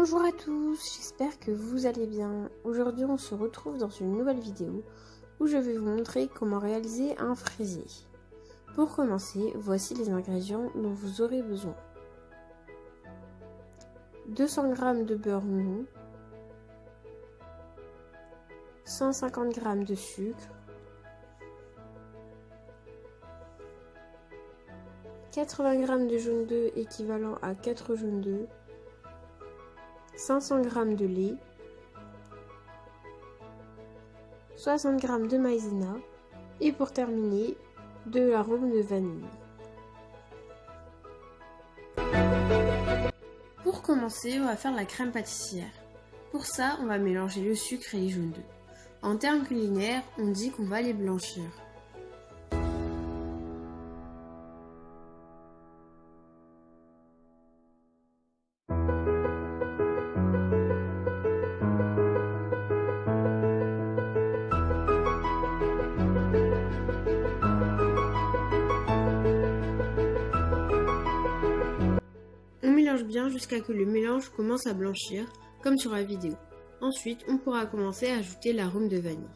Bonjour à tous, j'espère que vous allez bien. Aujourd'hui on se retrouve dans une nouvelle vidéo où je vais vous montrer comment réaliser un fraisier. Pour commencer, voici les ingrédients dont vous aurez besoin. 200 g de beurre mou, 150 g de sucre, 80 g de jaune d'œuf équivalent à 4 jaunes d'œufs, 500 g de lait, 60 g de maïzena et pour terminer, de l'arôme de vanille. Pour commencer, on va faire la crème pâtissière. Pour ça, on va mélanger le sucre et les jaunes d'œufs. En termes culinaires, on dit qu'on va les blanchir. On mélange bien jusqu'à ce que le mélange commence à blanchir, comme sur la vidéo. Ensuite, on pourra commencer à ajouter l'arôme de vanille.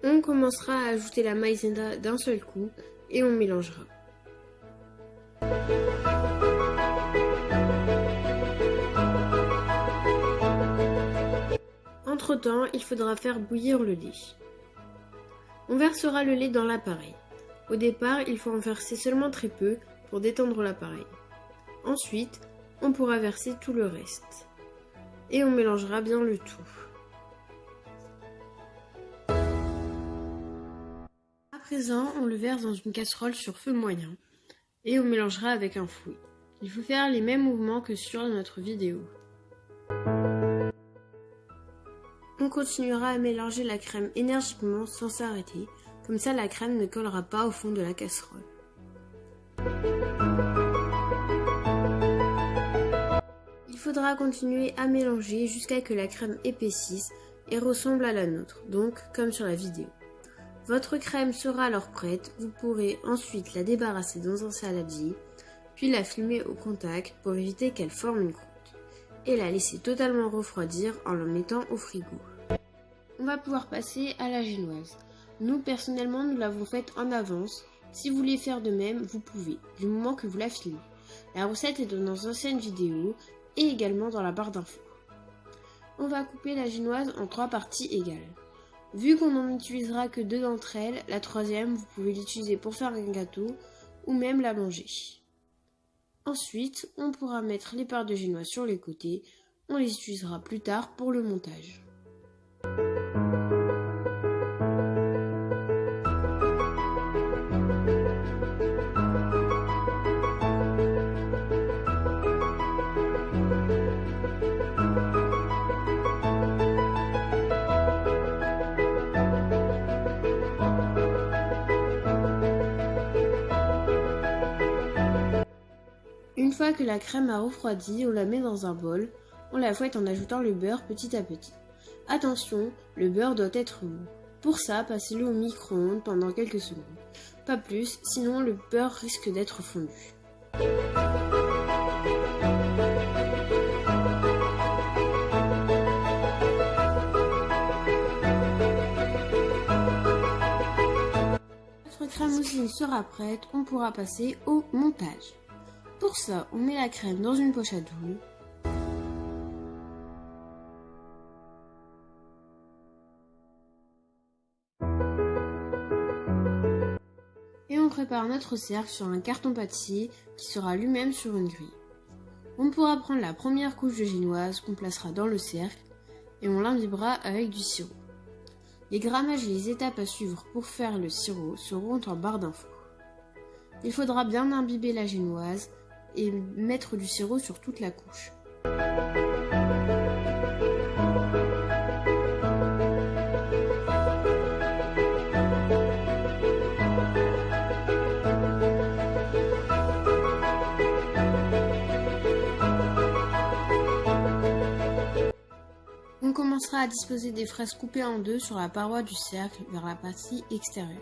On commencera à ajouter la maïzena d'un seul coup et on mélangera. Entre-temps, il faudra faire bouillir le lait. On versera le lait dans l'appareil. Au départ, il faut en verser seulement très peu pour détendre l'appareil. Ensuite, on pourra verser tout le reste. Et on mélangera bien le tout. À présent, on le verse dans une casserole sur feu moyen. Et on mélangera avec un fouet. Il faut faire les mêmes mouvements que sur notre vidéo. On continuera à mélanger la crème énergiquement sans s'arrêter, comme ça la crème ne collera pas au fond de la casserole. Il faudra continuer à mélanger jusqu'à ce que la crème épaississe et ressemble à la nôtre, donc comme sur la vidéo. Votre crème sera alors prête, vous pourrez ensuite la débarrasser dans un saladier, puis la filmer au contact pour éviter qu'elle forme une croûte, et la laisser totalement refroidir en la mettant au frigo. On va pouvoir passer à la génoise. Nous, personnellement, nous l'avons faite en avance. Si vous voulez faire de même, vous pouvez, du moment que vous la filmez. La recette est dans nos anciennes vidéos et également dans la barre d'infos. On va couper la génoise en 3 parties égales. Vu qu'on n'en utilisera que 2 d'entre elles, la troisième, vous pouvez l'utiliser pour faire un gâteau ou même la manger. Ensuite, on pourra mettre les parts de génoise sur les côtés. On les utilisera plus tard pour le montage. Une fois que la crème a refroidi, on la met dans un bol. On la fouette en ajoutant le beurre petit à petit. Attention, le beurre doit être mou. Pour ça, passez-le au micro-ondes pendant quelques secondes. Pas plus, sinon le beurre risque d'être fondu. Notre crème mousseline sera prête, on pourra passer au montage. Pour ça, on met la crème dans une poche à douille. Et on prépare notre cercle sur un carton pâtissier qui sera lui-même sur une grille. On pourra prendre la première couche de génoise qu'on placera dans le cercle et on l'imbibera avec du sirop. Les grammages et les étapes à suivre pour faire le sirop seront en barre d'infos. Il faudra bien imbiber la génoise et mettre du sirop sur toute la couche. On commencera à disposer des fraises coupées en deux sur la paroi du cercle vers la partie extérieure.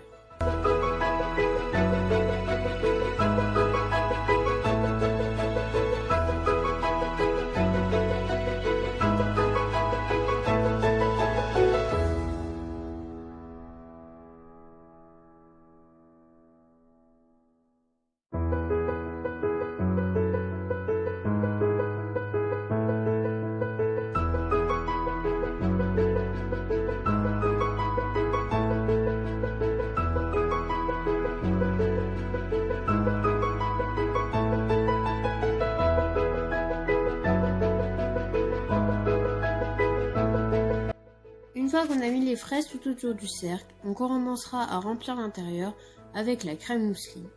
fois qu'on a mis les fraises tout autour du cercle, on commencera à remplir l'intérieur avec la crème mousseline.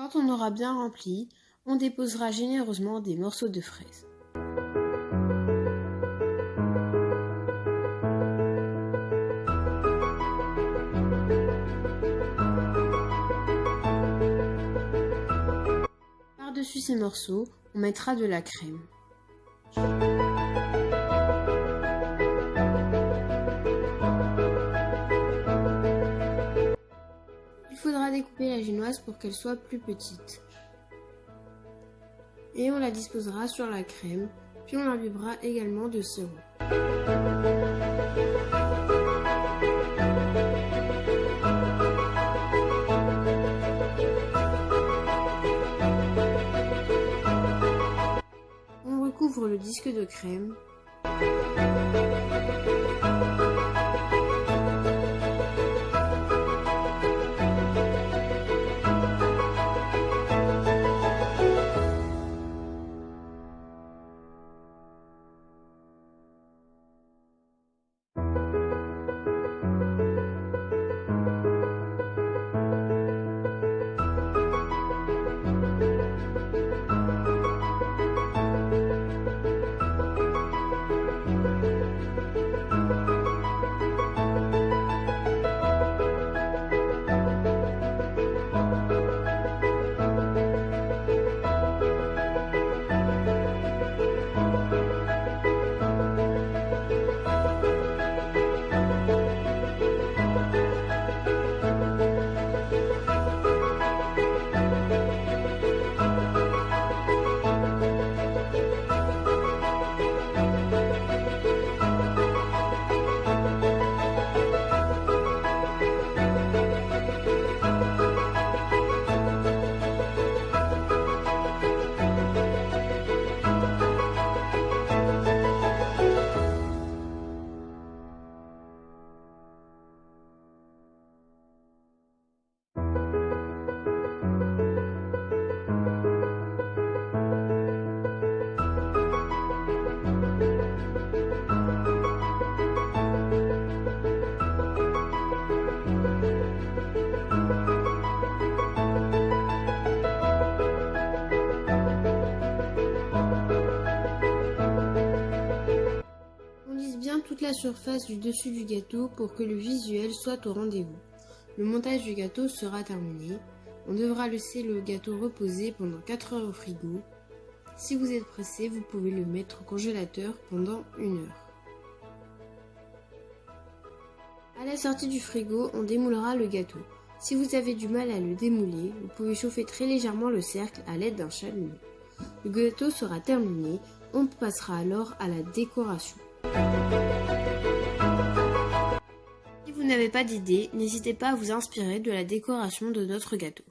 Quand on aura bien rempli, on déposera généreusement des morceaux de fraises. Par-dessus ces morceaux, on mettra de la crème. Il faudra découper la génoise pour qu'elle soit plus petite. Et on la disposera sur la crème, puis on l'imbibera également de sirop. On recouvre le disque de crème. Toute la surface du dessus du gâteau pour que le visuel soit au rendez-vous. Le montage du gâteau sera terminé. On devra laisser le gâteau reposer pendant 4 heures au frigo. Si vous êtes pressé, vous pouvez le mettre au congélateur pendant 1 heure. À la sortie du frigo, on démoulera le gâteau. Si vous avez du mal à le démouler, vous pouvez chauffer très légèrement le cercle à l'aide d'un chalumeau. Le gâteau sera terminé, on passera alors à la décoration. Si vous n'avez pas d'idée, n'hésitez pas à vous inspirer de la décoration de notre gâteau.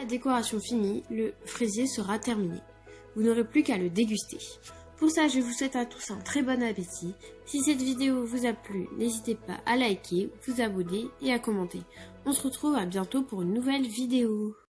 la décoration finie, le fraisier sera terminé. Vous n'aurez plus qu'à le déguster. Pour ça, je vous souhaite à tous un très bon appétit. Si cette vidéo vous a plu, n'hésitez pas à liker, vous abonner et à commenter. On se retrouve à bientôt pour une nouvelle vidéo.